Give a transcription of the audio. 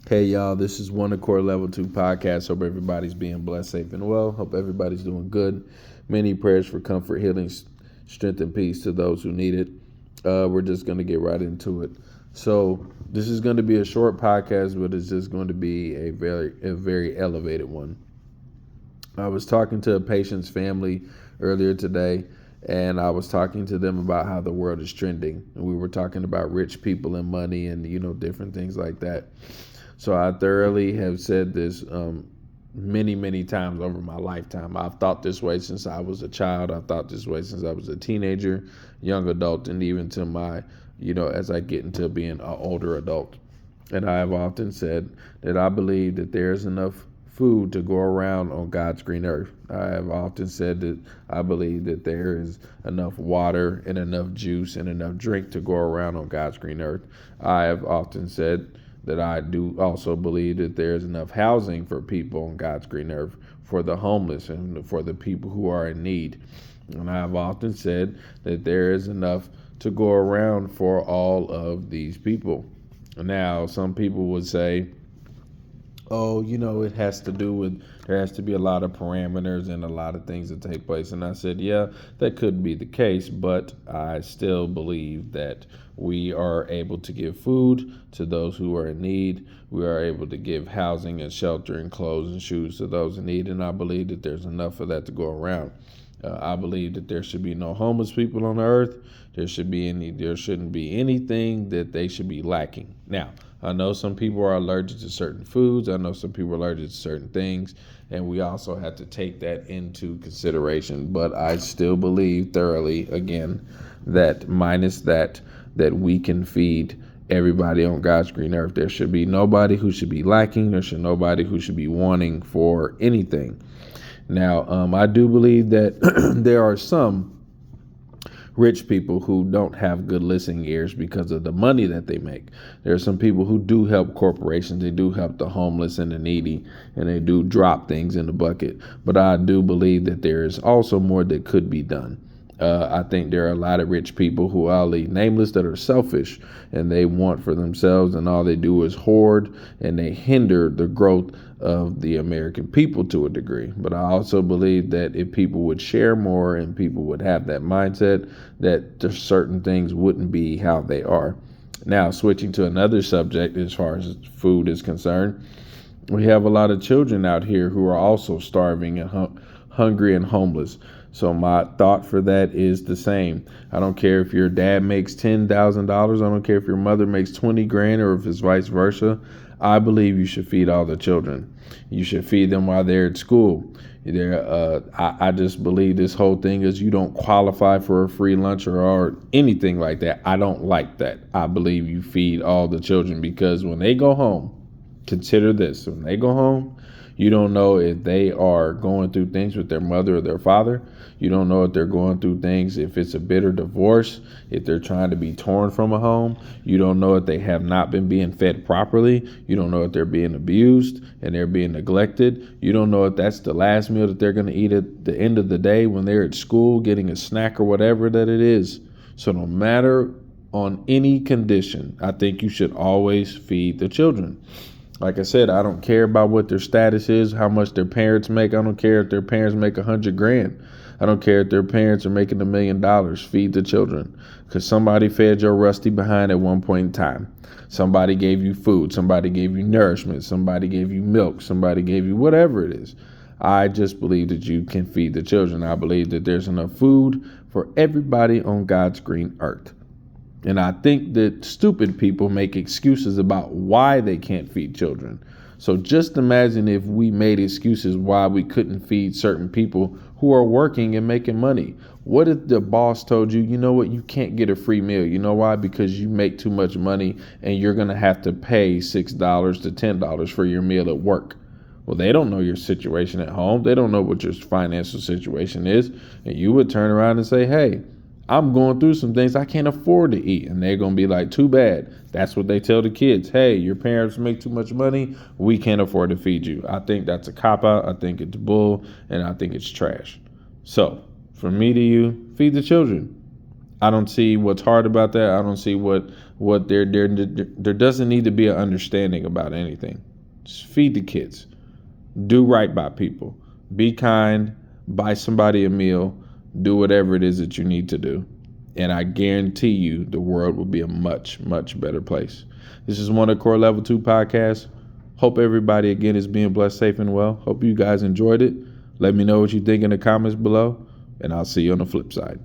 Hey y'all, this is One Accord Level 2 podcast. Hope everybody's being blessed, safe, and well. Hope everybody's doing good. Many prayers for comfort, healing, strength, and peace to those who need it. We're just going to get right into it. So this is going to be a short podcast, but it's just going to be a very elevated one. I was talking to a patient's family earlier today, and I was talking to them about how the world is trending. And we were talking about rich people and money and, different things like that. So I thoroughly have said this many times over my lifetime. I've thought this way since I was a child. I've thought this way since I was a teenager, young adult, and even to my, as I get into being an older adult. And I have often said that I believe that there's enough food to go around on God's green earth. I have often said that I believe that there is enough water and enough juice and enough drink to go around on God's green earth. I have often said that I do also believe that there's enough housing for people on God's green earth, for the homeless and for the people who are in need. And I've often said that there is enough to go around for all of these people. Now, some people would say, oh, it has to do with, there has to be a lot of parameters and a lot of things that take place. And I said, yeah, that could be the case, but I still believe that we are able to give food to those who are in need. We are able to give housing and shelter and clothes and shoes to those in need. And I believe that there's enough of that to go around. I believe that there should be no homeless people on the earth. There shouldn't be anything that they should be lacking. Now, I know some people are allergic to certain foods. I know some people are allergic to certain things, and we also have to take that into consideration. But I still believe thoroughly, again, that minus that we can feed everybody on God's green earth. There should be nobody who should be lacking. There should nobody who should be wanting for anything. Now, I do believe that there are some rich people who don't have good listening ears because of the money that they make. There are some people who do help corporations. They do help the homeless and the needy, and they do drop things in the bucket. But I do believe that there is also more that could be done. I think there are a lot of rich people who I'll leave nameless that are selfish, and they want for themselves, and all they do is hoard, and they hinder the growth of the American people to a degree. But I also believe that if people would share more and people would have that mindset, that there's certain things wouldn't be how they are. Now, switching to another subject as far as food is concerned, we have a lot of children out here who are also starving and hungry and homeless. So my thought for that is the same. I don't care if your dad makes $10,000. I don't care if your mother makes 20 grand or if it's vice versa. I believe you should feed all the children. You should feed them while they're at school. I just believe this whole thing is you don't qualify for a free lunch or anything like that. I don't like that. I believe you feed all the children because when they go home, consider this. When they go home, you don't know if they are going through things with their mother or their father. You don't know if they're going through things, if it's a bitter divorce, if they're trying to be torn from a home. You don't know if they have not been being fed properly. You don't know if they're being abused and they're being neglected. You don't know if that's the last meal that they're going to eat at the end of the day when they're at school getting a snack or whatever that it is. So no matter on any condition, I think you should always feed the children. Like I said, I don't care about what their status is, how much their parents make. I don't care if their parents make 100 grand. I don't care if their parents are making $1 million. Feed the children, because somebody fed your rusty behind at one point in time. Somebody gave you food. Somebody gave you nourishment. Somebody gave you milk. Somebody gave you whatever it is. I just believe that you can feed the children. I believe that there's enough food for everybody on God's green earth. And I think that stupid people make excuses about why they can't feed children. So just imagine if we made excuses why we couldn't feed certain people who are working and making money. What if the boss told you, you know what, you can't get a free meal? You know why? Because you make too much money and you're going to have to pay $6 to $10 for your meal at work. Well, they don't know your situation at home. They don't know what your financial situation is. And you would turn around and say, hey, I'm going through some things I can't afford to eat. And they're going to be like, too bad. That's what they tell the kids. Hey, your parents make too much money. We can't afford to feed you. I think that's a cop-out. I think it's bull. And I think it's trash. So from me to you, feed the children. I don't see what's hard about that. I don't see what there doesn't need to be an understanding about anything. Just feed the kids. Do right by people. Be kind. Buy somebody a meal. Do whatever it is that you need to do. And I guarantee you the world will be a much, much better place. This is One Accord Level 2 podcast. Hope everybody, again, is being blessed, safe, and well. Hope you guys enjoyed it. Let me know what you think in the comments below, and I'll see you on the flip side.